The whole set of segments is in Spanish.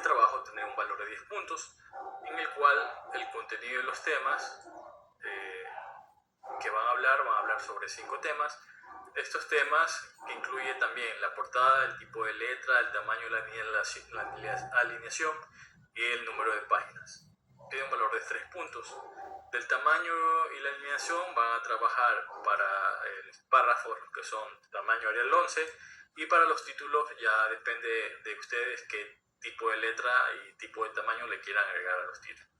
este trabajo tendré un valor de 10 puntos, en el cual el contenido de los temas que van a hablar sobre 5 temas. Estos temas que incluye también la portada, el tipo de letra, el tamaño, la alineación y el número de páginas. Tiene un valor de 3 puntos. Del tamaño y la alineación van a trabajar para párrafos que son tamaño Arial 11, y para los títulos ya depende de ustedes qué tipo de letra y tipo de tamaño le quieran agregar a los títulos.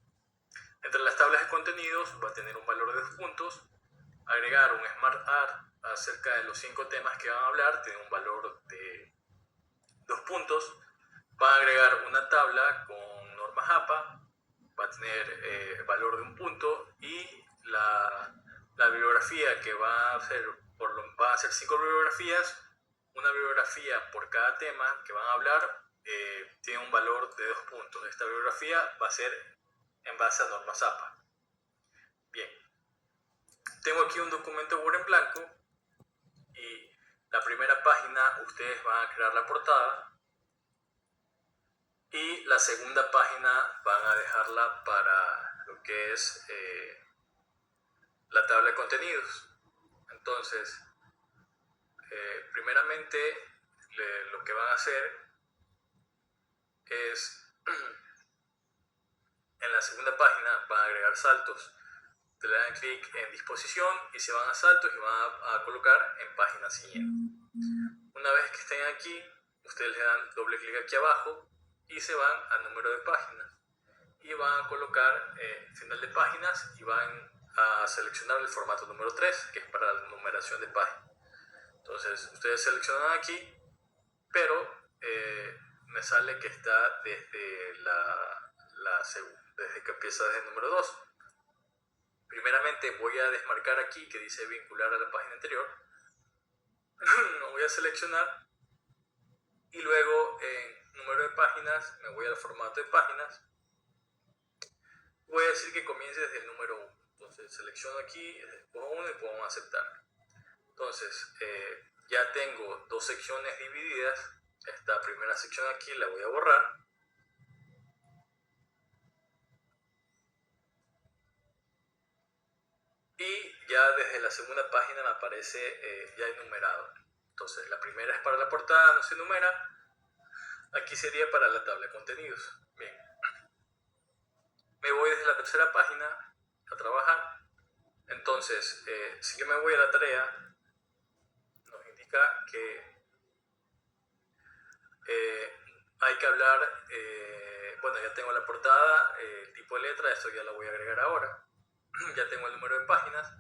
Entre las tablas de contenidos va a tener un valor de 2 puntos. Agregar un Smart Art acerca de los 5 temas que van a hablar tiene un valor de 2 puntos. Va a agregar una tabla con normas APA, va a tener valor de 1 punto, y la bibliografía que va a ser 5 bibliografías, una bibliografía por cada tema que van a hablar, tiene un valor de 2 puntos. Esta bibliografía va a ser en base a normas APA. Bien, tengo aquí un documento Word en blanco, y la primera página ustedes van a crear la portada, y la segunda página van a dejarla para lo que es la tabla de contenidos. Entonces, primeramente lo que van a hacer es en la segunda página van a agregar saltos. Le dan clic en disposición y se van a saltos y van a colocar en página siguiente. Una vez que estén aquí, ustedes le dan doble clic aquí abajo y se van al número de páginas, y van a colocar final de páginas, y van a seleccionar el formato número 3, que es para la numeración de páginas. Entonces ustedes seleccionan aquí, pero me sale que está desde desde que empieza desde el número 2. Primeramente voy a desmarcar aquí que dice vincular a la página anterior. Lo voy a seleccionar, y luego en número de páginas me voy al formato de páginas. Voy a decir que comience desde el número 1. Entonces selecciono aquí, pongo 1 y pongo aceptar. Entonces ya tengo 2 secciones divididas. Esta primera sección aquí la voy a borrar. Y ya desde la segunda página me aparece ya enumerado. Entonces la primera es para la portada, no se enumera. Aquí sería para la tabla de contenidos. Bien. Me voy desde la tercera página a trabajar. Entonces, si yo me voy a la tarea, nos indica que hay que hablar, bueno, ya tengo la portada, el tipo de letra, esto ya lo voy a agregar ahora. Ya tengo el número de páginas,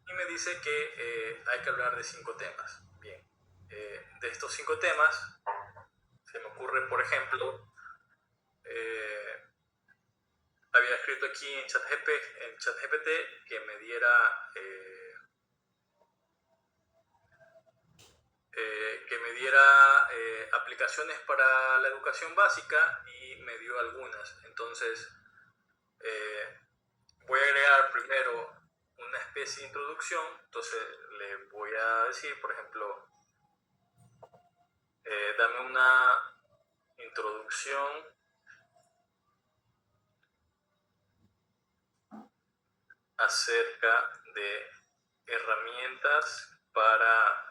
y me dice que hay que hablar de 5 temas. Bien, de estos 5 temas, se me ocurre, por ejemplo, había escrito aquí en ChatGPT que me diera aplicaciones para la educación básica, y me dio algunas. Entonces voy a agregar primero una especie de introducción. Entonces le voy a decir, por ejemplo, dame una introducción acerca de herramientas para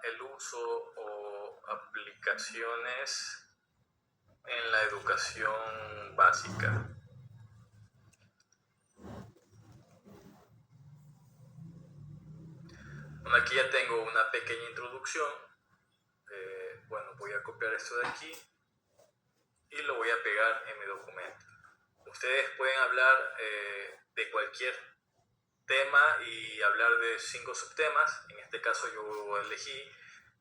el uso o aplicaciones en la educación básica. Bueno, aquí ya tengo una pequeña introducción. Bueno, voy a copiar esto de aquí y lo voy a pegar en mi documento. Ustedes pueden hablar de cualquier tema y hablar de 5 subtemas. En este caso yo elegí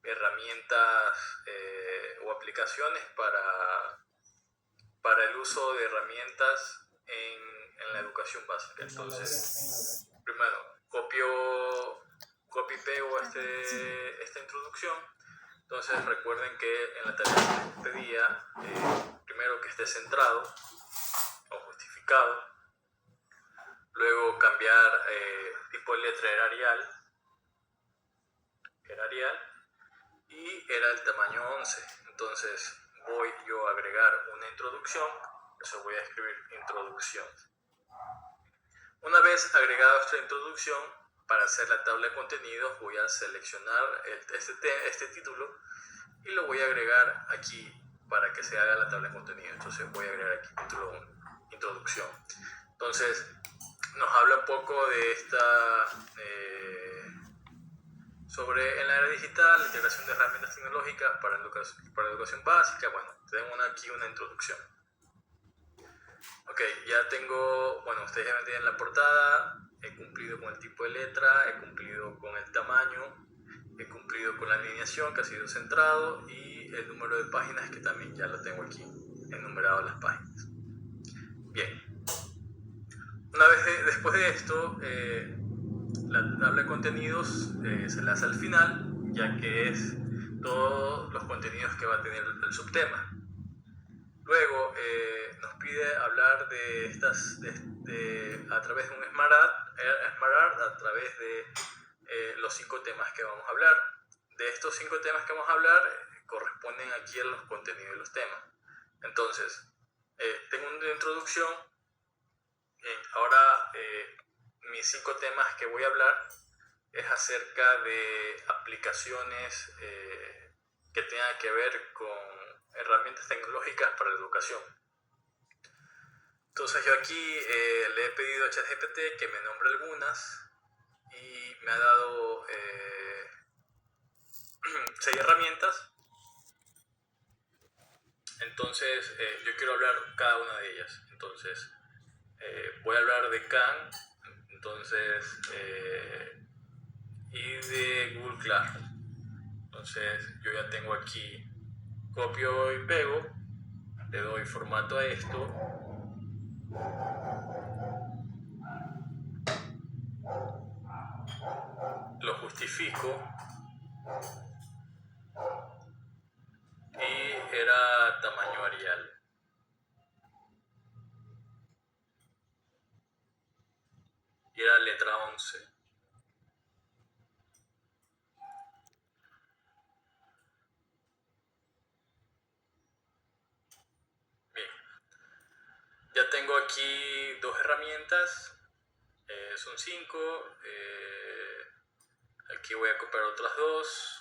herramientas o aplicaciones para el uso de herramientas en la educación básica. Entonces, primero copio y pego esta introducción. Entonces recuerden que en la tarea les pedía primero que esté centrado. codificado. Luego cambiar tipo de letra era Arial. Y era el tamaño 11. Entonces voy yo a agregar una introducción. Entonces voy a escribir introducción. Una vez agregado esta introducción, para hacer la tabla de contenidos voy a seleccionar este título y lo voy a agregar aquí para que se haga la tabla de contenidos. Entonces voy a agregar aquí título 1, introducción. Entonces nos habla un poco de esta sobre en la era digital, la integración de herramientas tecnológicas para educación básica. Bueno, tengo aquí una introducción. Ok, ya tengo, bueno, ustedes ya me tienen la portada, he cumplido con el tipo de letra, he cumplido con el tamaño, he cumplido con la alineación que ha sido centrado y el número de páginas que también ya lo tengo aquí, enumerado las páginas. Bien, después de esto, la tabla de contenidos se la hace al final, ya que es todos los contenidos que va a tener el subtema. Luego nos pide hablar de estas a través de un SmartArt, a través de los 5 temas que vamos a hablar. De estos 5 temas que vamos a hablar corresponden aquí a los contenidos de los temas. Entonces, tengo una introducción. Ahora mis 5 temas que voy a hablar es acerca de aplicaciones que tengan que ver con herramientas tecnológicas para la educación. Entonces yo aquí le he pedido a ChatGPT que me nombre algunas y me ha dado 6 herramientas. Entonces yo quiero hablar cada una de ellas. Entonces voy a hablar de Khan, entonces y de Google Classroom. Entonces yo ya tengo aquí, copio y pego, le doy formato a esto, lo justifico y era tamaño Arial. Y era letra 11. Bien, ya tengo aquí 2 herramientas, son 5. Aquí voy a copiar otras 2.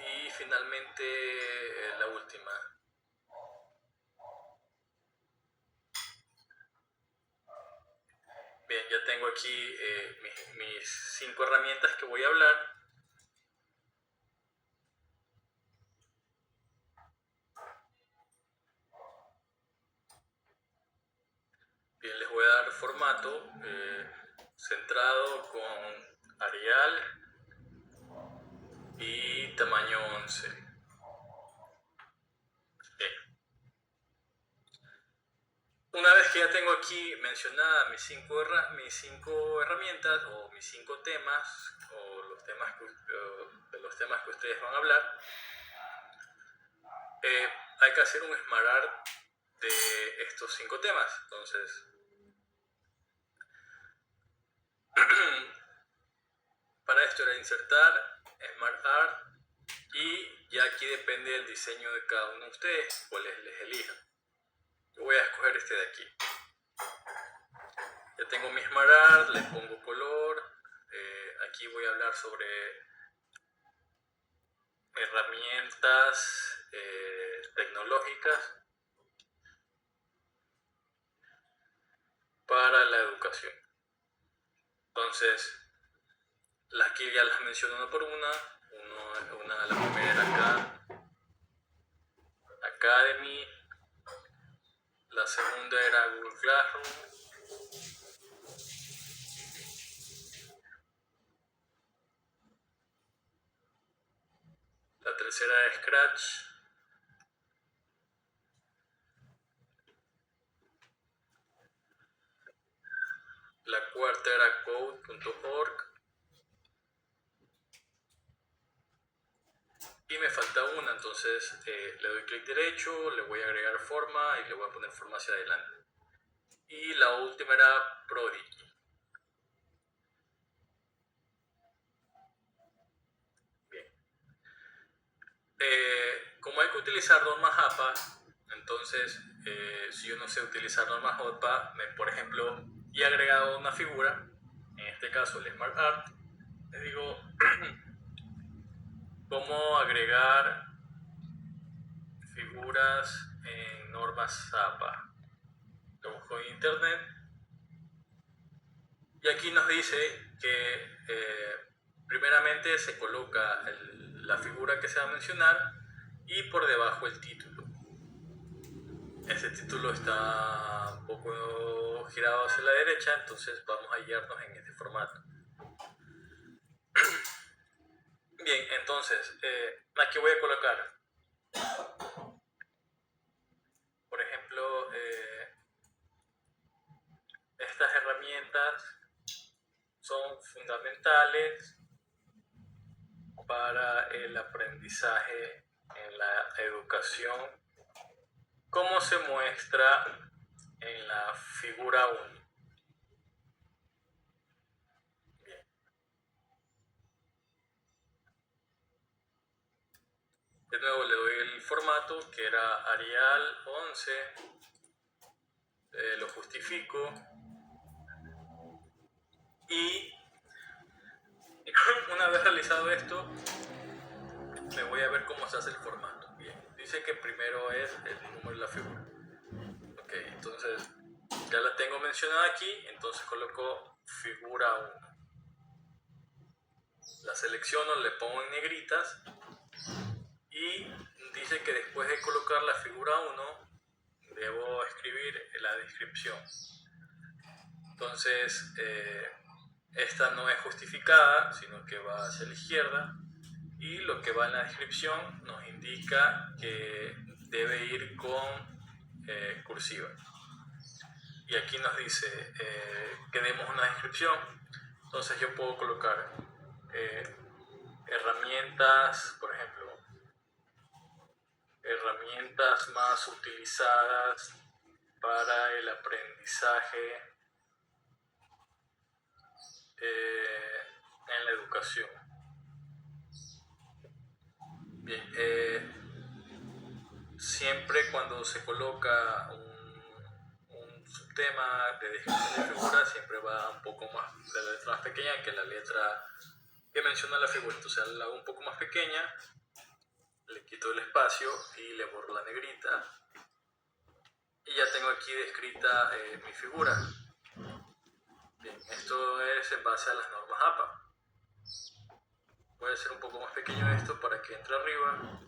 Y finalmente la última. Bien, ya tengo aquí mis 5 herramientas que voy a hablar. Bien, les voy a dar formato centrado con Arial y tamaño 11. Bien. Una vez que ya tengo aquí mencionadas mis 5 herramientas o mis 5 temas o los temas que ustedes van a hablar, hay que hacer un SmartArt de estos 5 temas. Entonces para esto era insertar SmartArt y ya aquí depende del diseño de cada uno de ustedes cuáles les elijan. Yo voy a escoger este de aquí. Ya tengo mi SmartArt, le pongo color. Aquí voy a hablar sobre herramientas tecnológicas para la educación. Entonces, las que ya las menciono una por una. La primera acá, Academy. La segunda era Google Classroom. La tercera era Scratch. La cuarta era code.org. y me falta una, entonces le doy clic derecho, le voy a agregar forma y le voy a poner forma hacia adelante. Y la última era Prodigy. Bien. Como hay que utilizar normas APA, entonces si yo no sé utilizar normas APA, por ejemplo, y he agregado una figura, en este caso el Smart Art, les digo cómo agregar figuras en normas APA. Lo busco en internet y aquí nos dice que primeramente se coloca la figura que se va a mencionar y por debajo el título. Este título está un poco girado hacia la derecha, entonces vamos a guiarnos en este formato. Bien, entonces aquí voy a colocar, por ejemplo, estas herramientas son fundamentales para el aprendizaje en la educación, como se muestra en la figura 1. Bien. De nuevo le doy el formato que era Arial 11, lo justifico y una vez realizado esto me voy a ver cómo se hace el formato. Bien, dice que primero es el número de la figura. Ok, entonces ya la tengo mencionada aquí, entonces coloco figura 1. La selecciono, le pongo en negritas y dice que después de colocar la figura 1 debo escribir la descripción. Entonces esta no es justificada, sino que va hacia la izquierda y lo que va en la descripción nos indica que debe ir con cursiva. Y aquí nos dice que demos una descripción, entonces yo puedo colocar herramientas, por ejemplo, herramientas más utilizadas para el aprendizaje en la educación. Bien, siempre cuando se coloca un subtema de descripción de figura, siempre va un poco más, la letra más pequeña que la letra que menciona la figura. Entonces la hago un poco más pequeña, le quito el espacio y le borro la negrita. Y ya tengo aquí descrita mi figura. Bien, esto es en base a las normas APA. Voy a hacer un poco más pequeño esto para que entre arriba.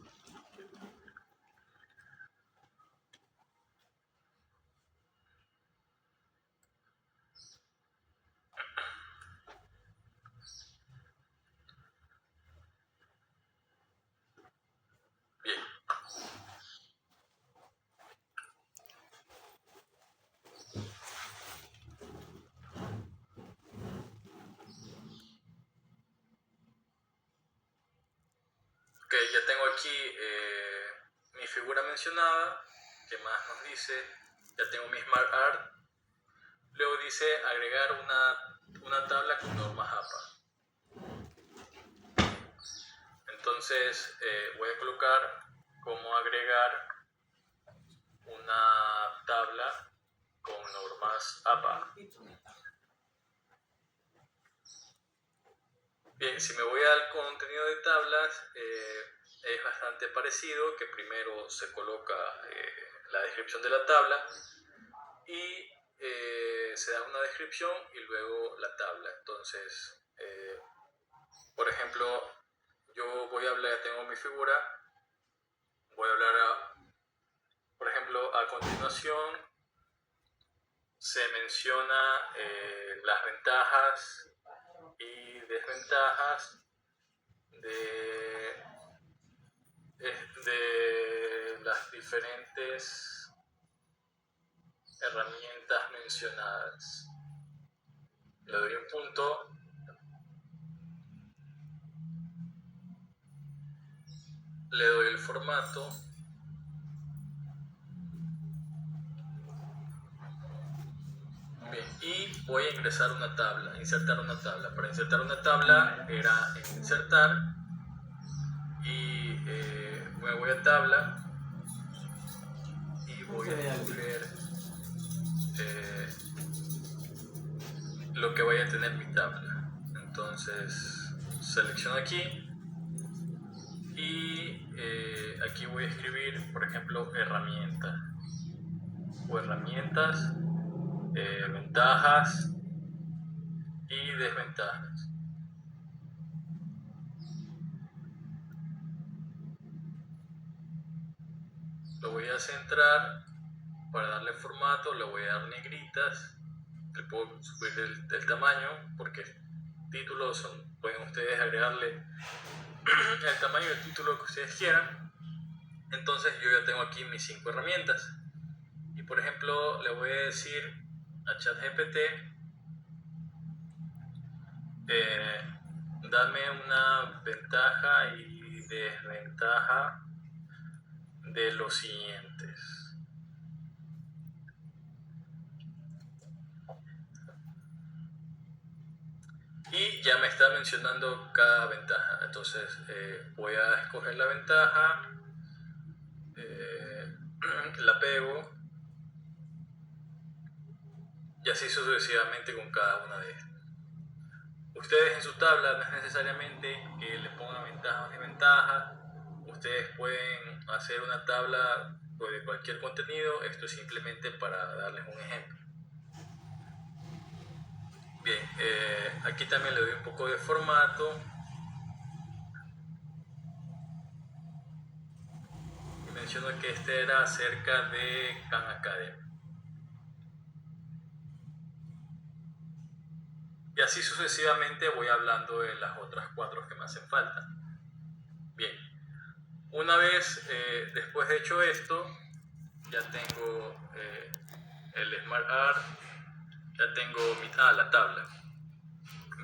Bien. Ok, ya tengo aquí mi figura mencionada. ¿Qué más nos dice? Ya tengo mi Smart Art. Luego dice agregar una tabla con normas APA. Entonces voy a colocar cómo agregar una tabla con normas APA. Bien, si me voy al contenido de tablas, es bastante parecido, que primero se coloca la descripción de la tabla y se da una descripción y luego la tabla. Entonces, por ejemplo, yo voy a hablar, tengo mi figura, voy a hablar, por ejemplo, a continuación se menciona las ventajas y desventajas de las diferentes herramientas mencionadas. Le doy un punto. le doy el formato. Bien, y voy a ingresar una tabla, insertar una tabla. Para insertar una tabla era insertar y me voy a tabla y voy a escoger lo que vaya a tener mi tabla. Entonces selecciono aquí y aquí voy a escribir, por ejemplo, herramienta o herramientas, ventajas y desventajas. Lo voy a centrar. Para darle formato le voy a dar negritas. Le puedo subir el tamaño porque títulos pueden ustedes agregarle el tamaño del título que ustedes quieran. Entonces yo ya tengo aquí mis 5 herramientas y por ejemplo le voy a decir a ChatGPT dame una ventaja y desventaja de los siguientes. Y ya me está mencionando cada ventaja. Entonces voy a escoger la ventaja, la pego y así sucesivamente con cada una de estas. Ustedes en su tabla no es necesariamente que le pongan ventajas o desventajas. Ustedes pueden hacer una tabla de cualquier contenido. Esto es simplemente para darles un ejemplo. Bien, aquí también le doy un poco de formato. Y menciono que este era acerca de Khan Academy. Y así sucesivamente voy hablando de las otras 4 que me hacen falta. Bien, una vez después de hecho esto, ya tengo el Smart Art, ya tengo la tabla.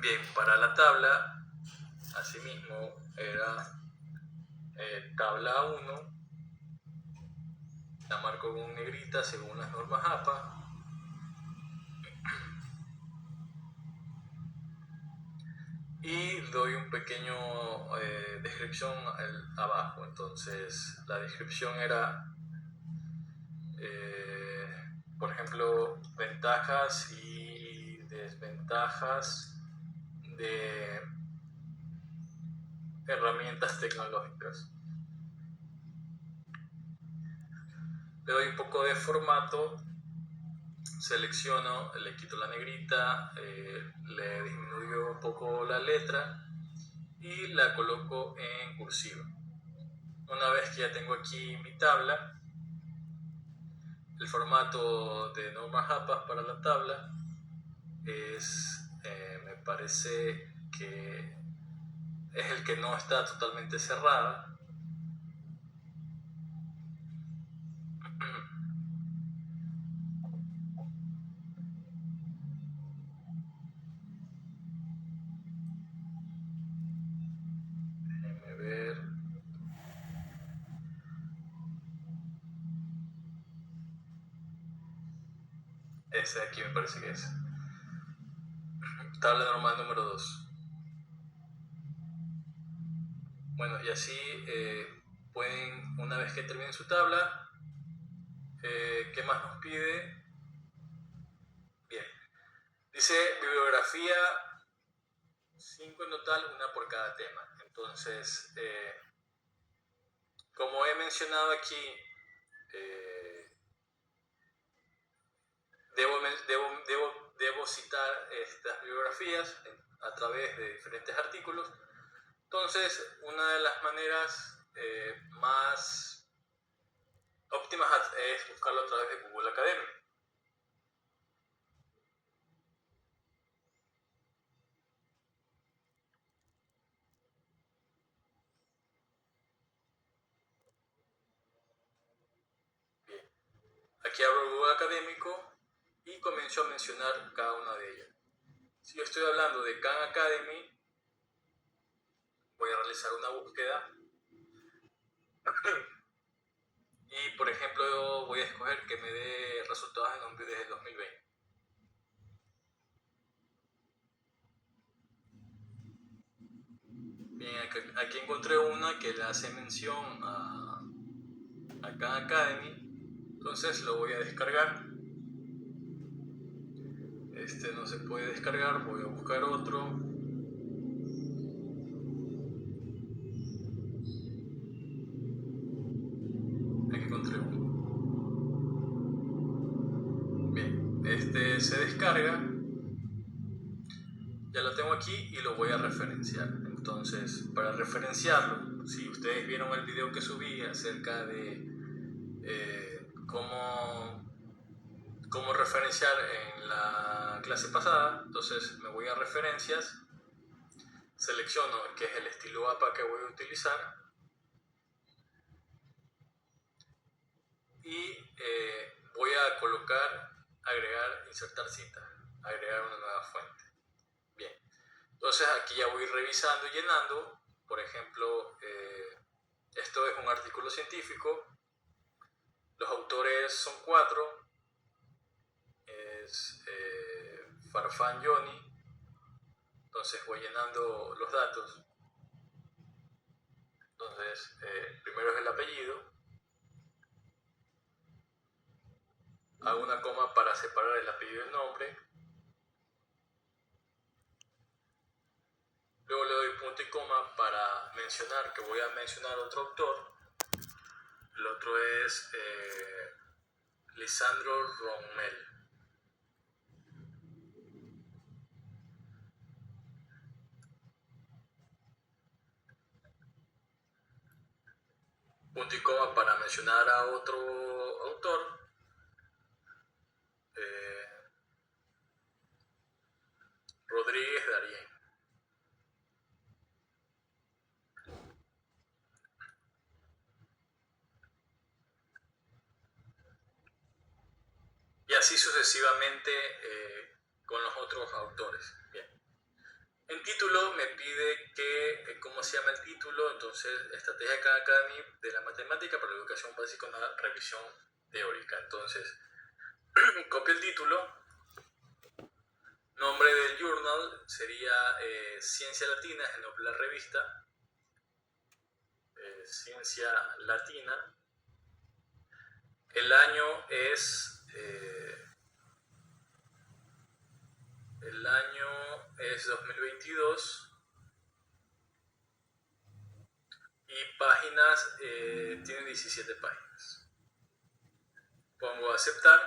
Bien, para la tabla, asimismo, era tabla 1, la marco con negrita según las normas APA. Y doy un pequeño descripción abajo. Entonces la descripción era por ejemplo ventajas y desventajas de herramientas tecnológicas. Le doy un poco de formato, selecciono, le quito la negrita, le disminuyo un poco la letra y la coloco en cursiva. Una vez que ya tengo aquí mi tabla, el formato de normas APA para la tabla es, me parece que es el que no está totalmente cerrada. Déjenme ver. Ese de aquí me parece que es. Tabla normal número 2. Bueno, y así pueden, una vez que terminen su tabla, ¿qué más nos pide? Bien, dice bibliografía 5 en total, una por cada tema. Entonces, como he mencionado aquí, debo citar estas bibliografías a través de diferentes artículos. Entonces, una de las maneras más óptimas es buscarlo a través de Google Academy. Bien. Aquí abro Google Académico y comienzo a mencionar cada una de ellas. Si yo estoy hablando de Khan Academy, voy a realizar una búsqueda Y por ejemplo voy a escoger que me dé resultados desde el 2020. Bien, aquí encontré una que le hace mención a Khan Academy, entonces lo voy a descargar. Este no se puede descargar, voy a buscar otro. Aquí encontré uno. Bien, este se descarga. Ya lo tengo aquí y lo voy a referenciar. Entonces, para referenciarlo, si ustedes vieron el video que subí acerca de cómo referenciar en la clase pasada, entonces me voy a referencias, selecciono que es el estilo APA que voy a utilizar y voy a colocar, agregar, insertar cita, agregar una nueva fuente. Bien, entonces aquí ya voy revisando y llenando. Por ejemplo, esto es un artículo científico, los autores son 4, es Farfán Johnny. Entonces voy llenando los datos. Entonces, primero es el apellido, hago una coma para separar el apellido del nombre, luego le doy punto y coma para mencionar que voy a mencionar otro autor. El otro es Lisandro Rommel. Punto y coma para mencionar a otro autor. Rodríguez Darien. Y así sucesivamente con los otros autores. Bien. En título me pide que, ¿cómo se llama el título? Entonces, Estrategia Khan Academy de la Matemática para la Educación Básica, una revisión teórica. Entonces, copio el título. Nombre del journal sería Ciencia Latina, es el nombre de la revista. Ciencia Latina. El año es... el año es 2022 y páginas, tiene 17 páginas. Pongo aceptar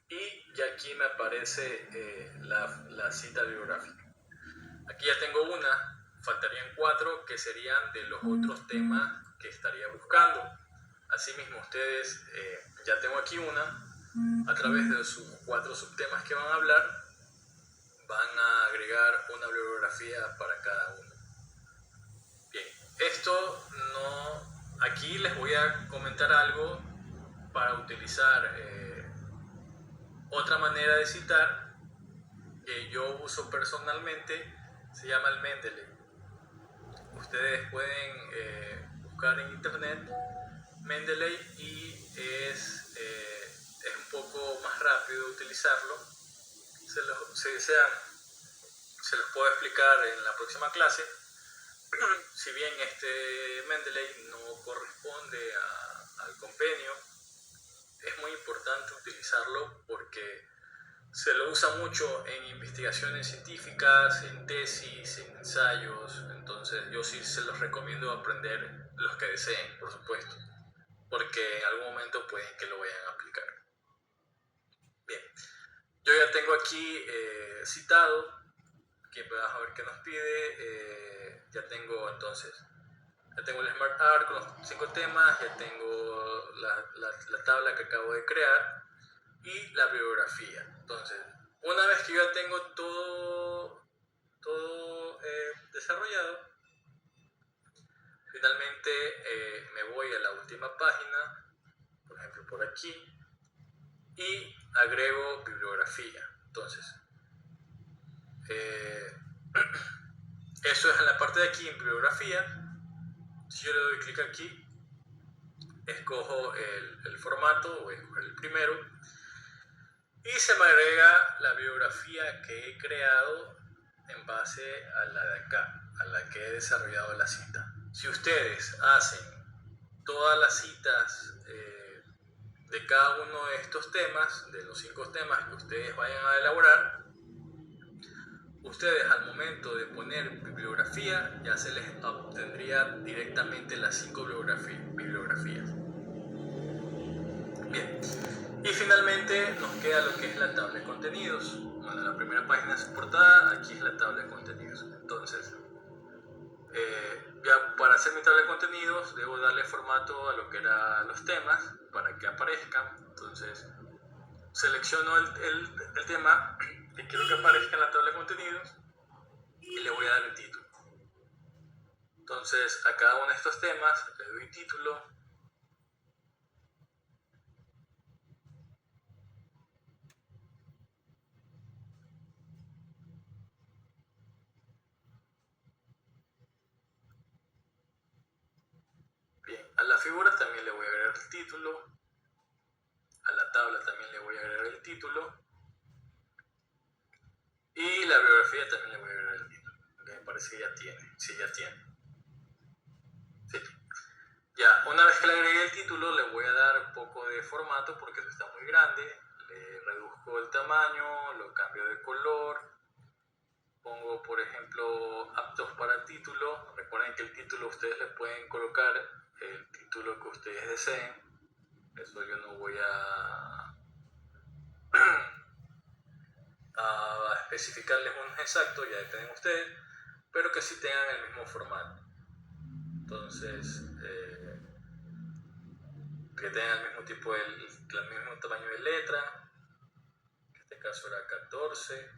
y ya aquí me aparece la cita bibliográfica. Aquí ya tengo una, faltarían 4 que serían de los otros temas que estaría buscando. Asimismo, ustedes, ya tengo aquí una, a través de sus 4 subtemas que van a hablar, van a agregar una bibliografía para cada uno. Bien, esto no, aquí les voy a comentar algo para utilizar otra manera de citar que yo uso personalmente, se llama el Mendeley. Ustedes pueden buscar en internet Mendeley y es un poco más rápido utilizarlo. Se los puedo explicar en la próxima clase. Si bien este Mendeley no corresponde al compendio, es muy importante utilizarlo porque se lo usa mucho en investigaciones científicas, en tesis, en ensayos. Entonces yo sí se los recomiendo aprender los que deseen, por supuesto, porque en algún momento pueden que lo vayan a aplicar. Bien, yo ya tengo aquí citado, que vamos a ver qué nos pide. Ya tengo entonces, ya tengo el Smart Art con los 5 temas, ya tengo la tabla que acabo de crear y la bibliografía. Entonces, una vez que yo ya tengo todo desarrollado, finalmente me voy a la última página, por ejemplo por aquí, y agrego bibliografía. Entonces, eso es en la parte de aquí en bibliografía. Si yo le doy clic aquí, escojo el formato, voy a escoger el primero, y se me agrega la bibliografía que he creado en base a la de acá, a la que he desarrollado la cita. Si ustedes hacen todas las citas de cada uno de estos temas, de los 5 temas que ustedes vayan a elaborar, ustedes al momento de poner bibliografía ya se les obtendría directamente las 5 bibliografías. Bien, y finalmente nos queda lo que es la tabla de contenidos. Bueno, la primera página es portada, aquí es la tabla de contenidos. Entonces, ya para hacer mi tabla de contenidos debo darle formato a lo que eran los temas para que aparezcan. Entonces selecciono el tema que quiero que aparezca en la tabla de contenidos y le voy a dar el título. Entonces a cada uno de estos temas le doy título. Bien, a la figura también le voy a agregar el título. A la tabla también le voy a agregar el título. Y la bibliografía también le voy a agregar el título. Que me parece que ya tiene. Sí, ya tiene. Sí. Ya, una vez que le agregué el título, le voy a dar un poco de formato porque esto está muy grande. Le reduzco el tamaño, lo cambio de color. Pongo, por ejemplo, aptos para título. Recuerden que el título ustedes le pueden colocar el título que ustedes deseen. Eso yo no voy a especificarles un exacto, ya dependen ustedes, pero que sí tengan el mismo formato. Entonces, que tengan el mismo tipo el mismo tamaño de letra, en este caso era 14,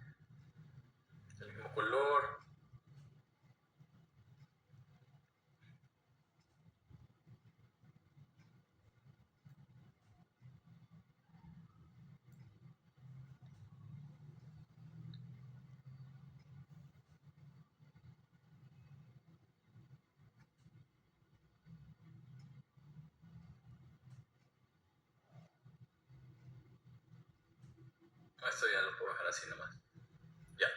el mismo color. Esto ya lo puedo dejar así nomás. Ya.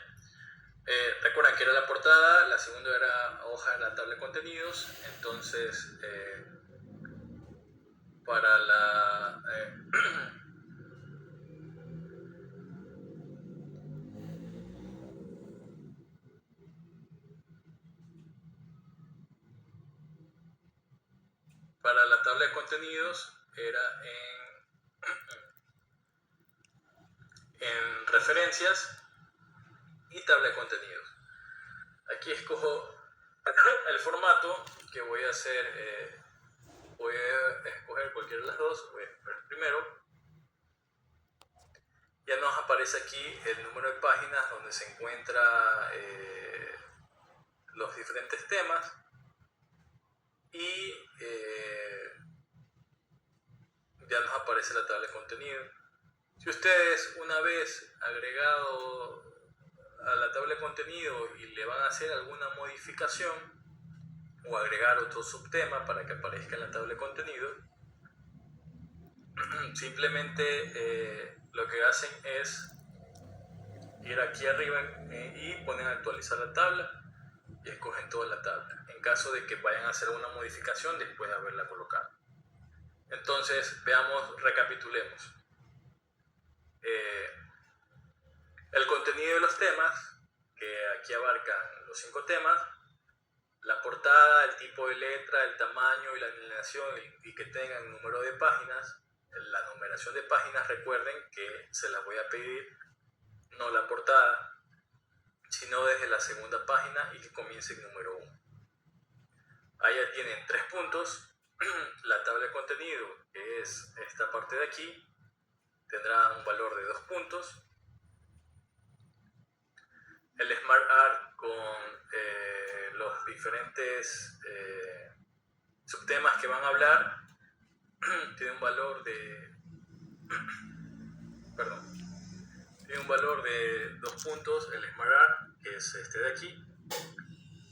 Recuerden que era la portada, la segunda era hoja de la tabla de contenidos. Entonces, para la para la tabla de contenidos era en referencias y tabla de contenidos. Aquí escojo el formato que voy a hacer. Voy a escoger cualquiera de las dos. Voy a escoger el primero. Ya nos aparece aquí el número de páginas donde se encuentra los diferentes temas y ya nos aparece la tabla de contenido. Si ustedes, una vez agregado a la tabla de contenido y le van a hacer alguna modificación o agregar otro subtema para que aparezca en la tabla de contenido, simplemente lo que hacen es ir aquí arriba y ponen actualizar la tabla y escogen toda la tabla en caso de que vayan a hacer una modificación después de haberla colocado. Entonces veamos, recapitulemos. El contenido de los temas, que aquí abarcan los 5 temas, la portada, el tipo de letra, el tamaño y la alineación y que tengan el número de páginas. La numeración de páginas, recuerden que se las voy a pedir no la portada, sino desde la segunda página y que comience el número 1. Ahí ya tienen 3 puntos. La tabla de contenido, que es esta parte de aquí, tendrá un valor de 2 puntos. El Smart Art con los diferentes subtemas que van a hablar tiene un valor de tiene un valor de 2 puntos. El Smart Art, que es este de aquí,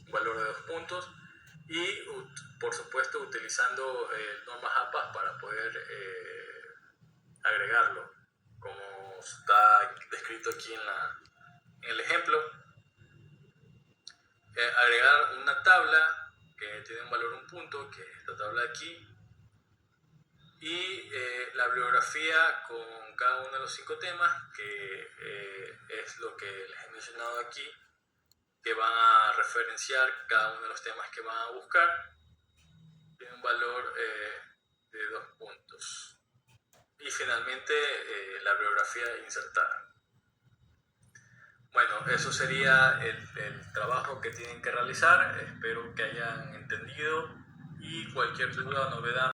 un valor de 2 puntos, y por supuesto utilizando normas APA para poder agregarlo, como está descrito aquí en el ejemplo. Agregar una tabla que tiene un valor un punto, que es esta tabla de aquí, y la bibliografía con cada uno de los 5 temas, que es lo que les he mencionado aquí, que van a referenciar cada uno de los temas que van a buscar. Tiene un valor de 2 puntos. Y finalmente la bibliografía insertada. Bueno, eso sería el trabajo que tienen que realizar. Espero que hayan entendido, y cualquier duda o novedad